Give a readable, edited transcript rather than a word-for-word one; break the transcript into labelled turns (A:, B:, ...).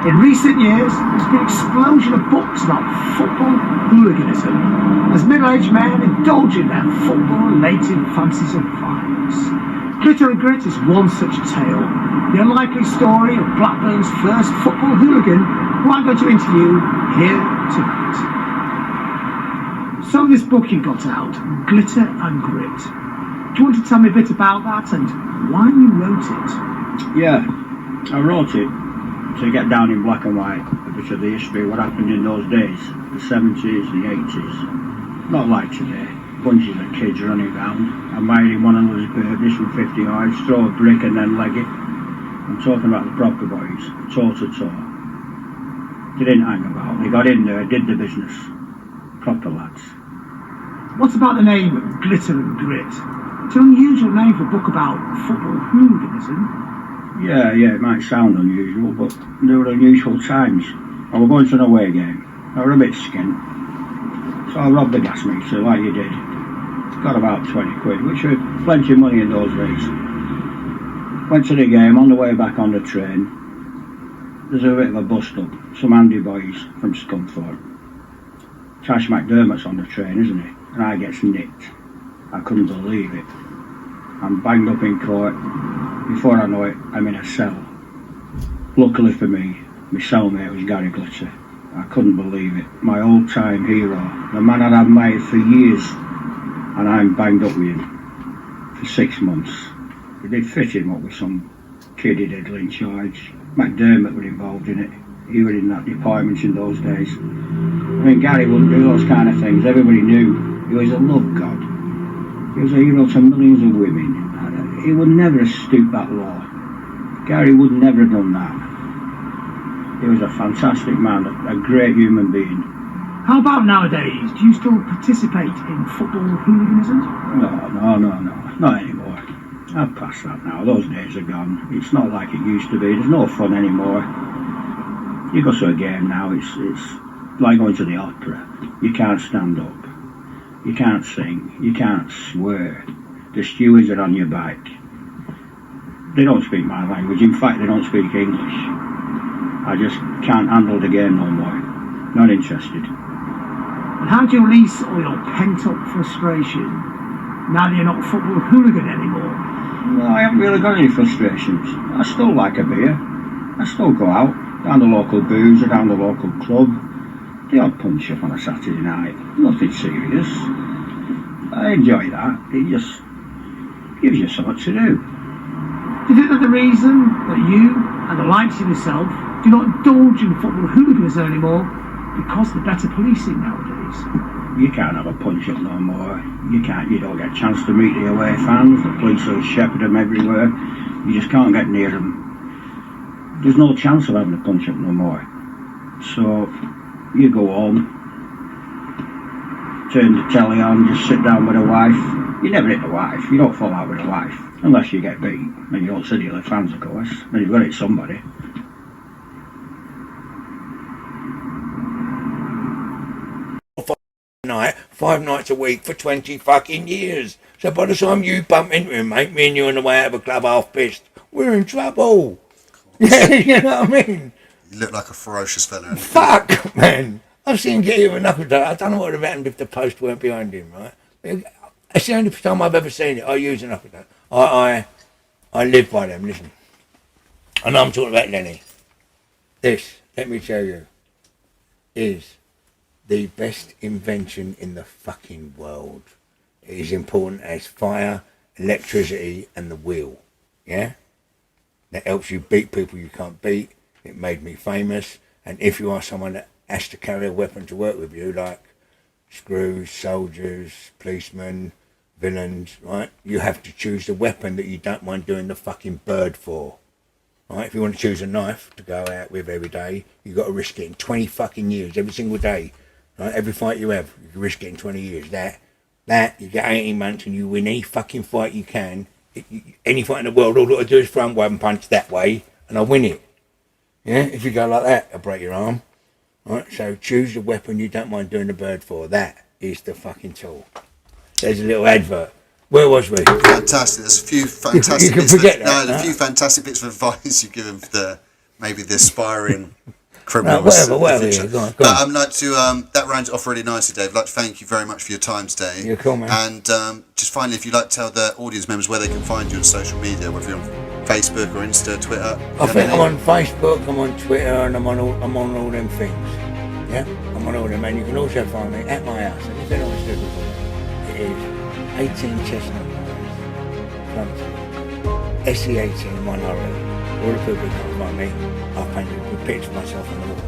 A: In recent years, there's been an explosion of books about football hooliganism, as middle-aged men indulge in their football-related fancies and vibes. Glitter and Grit is one such tale, the unlikely story of Blackburn's first football hooligan, who I'm going to interview here tonight. So this book you got out, Glitter and Grit. Do you want to tell me a bit about that and why you wrote it?
B: Yeah, I wrote it to get down in black and white a bit of the history of what happened in those days, the 70s, the 80s. Not like today, bunches of kids running around. I'm marrying one of those birdies from 50 yards, throw a brick and then leg it. I'm talking about the proper boys, toe to toe. They didn't hang about, they got in there, did the business. Proper lads.
A: What about the name Glitter and Grit? It's an unusual name for a book about football hooliganism.
B: Yeah, it might sound unusual, but they were unusual times. I was going to an away game. I was a bit skint. So I robbed the gas meter like you did. Got about 20 quid, which was plenty of money in those days. Went to the game, on the way back on the train. There's a bit of a bust-up. Some handy boys from Scunthorpe. Tash McDermott's on the train, isn't he? And I gets nicked. I couldn't believe it. I'm banged up in court. Before I know it, I'm in a cell. Luckily for me, my cellmate was Gary Glitter. I couldn't believe it. My old-time hero, the man I'd admired for years, and I'm banged up with him for 6 months. They did fit him up with some kid he did in charge. McDermott were involved in it. He was in that department in those days. I mean, Gary wouldn't do those kind of things. Everybody knew he was a love god. He was a hero to millions of women. He would never have stooped that low. Gary would never have done that. He was a fantastic man, a great human being.
A: How about nowadays? Do you still participate in football hooliganism?
B: No, not anymore. I've passed that now. Those days are gone. It's not like it used to be. There's no fun anymore. You go to a game now, it's like going to the opera. You can't stand up. You can't sing. You can't swear. The stewards are on your back. They don't speak my language. In fact, they don't speak English. I just can't handle the game no more. Not interested.
A: And how do you release all your pent-up frustration now that you're not a football hooligan anymore?
B: Well, I haven't really got any frustrations. I still like a beer. I still go out, down the local booze or down the local club. The odd punch-up on a Saturday night. Nothing serious. I enjoy that. It just gives you something to do.
A: Do you think that the reason that you and the likes of yourself do not indulge in football hooliganism anymore because of the better policing nowadays?
B: You can't have a punch-up no more. You don't get a chance to meet the away fans. The police will shepherd them everywhere. You just can't get near them. There's no chance of having a punch-up no more. So you go home, turn the telly on, just sit down with a wife. You never hit the wife. You don't fall out with a wife. Unless you get beat. And you don't sit to the fans, of course. Then you've got to hit somebody.
C: Night, 5 nights a week for 20 fucking years. So by the time you bump into him, mate, me and you on the way out of a club half pissed, we're in trouble. Yeah, you know what I mean?
D: You look like a ferocious fella.
C: Fuck, man. I've seen him get you a knuckle dart. I don't know what would have happened if the post weren't behind him, right? It's the only time I've ever seen it. I use a knuckle dart. I live by them, listen. And I'm talking about Lenny. This, let me tell you, is the best invention in the fucking world. It is important as fire, electricity and the wheel. Yeah? That helps you beat people you can't beat. It made me famous. And if you are someone that has to carry a weapon to work with you, like screws, soldiers, policemen, villains, right? You have to choose the weapon that you don't mind doing the fucking bird for. Right? If you want to choose a knife to go out with every day, you've got to risk it in 20 fucking years, every single day. Right? Every fight you have, you can risk it in 20 years. That, you get 18 months and you win any fucking fight you can. Any fight in the world, all I've got to do is front one punch that way and I win it. Yeah? If you go like that, I'll break your arm. Right? So choose the weapon you don't mind doing the bird for. That is the fucking tool. There's a little advert. Where was we?
D: Fantastic. There's a few fantastic
C: you can
D: bits
C: forget
D: a few fantastic bits of advice you've given for the maybe the aspiring
C: No,
D: criminals.
C: whatever. Yeah, go on.
D: I'd like to, that rounds it off really nicely, Dave. I'd like to thank you very much for your time today.
C: You're cool, man.
D: And just finally, if you'd like to tell the audience members where they can find you on social media, whether you're on Facebook or Insta, Twitter.
C: I think I'm on Facebook, I'm on Twitter, and I'm on all them things. Yeah, I'm on all them, and you can also find me at my house. And if anyone's looking for me, it is 18 Chestnut Gardens, SE18 1RL. All the people who can find me, I've painted a picture of myself on the wall.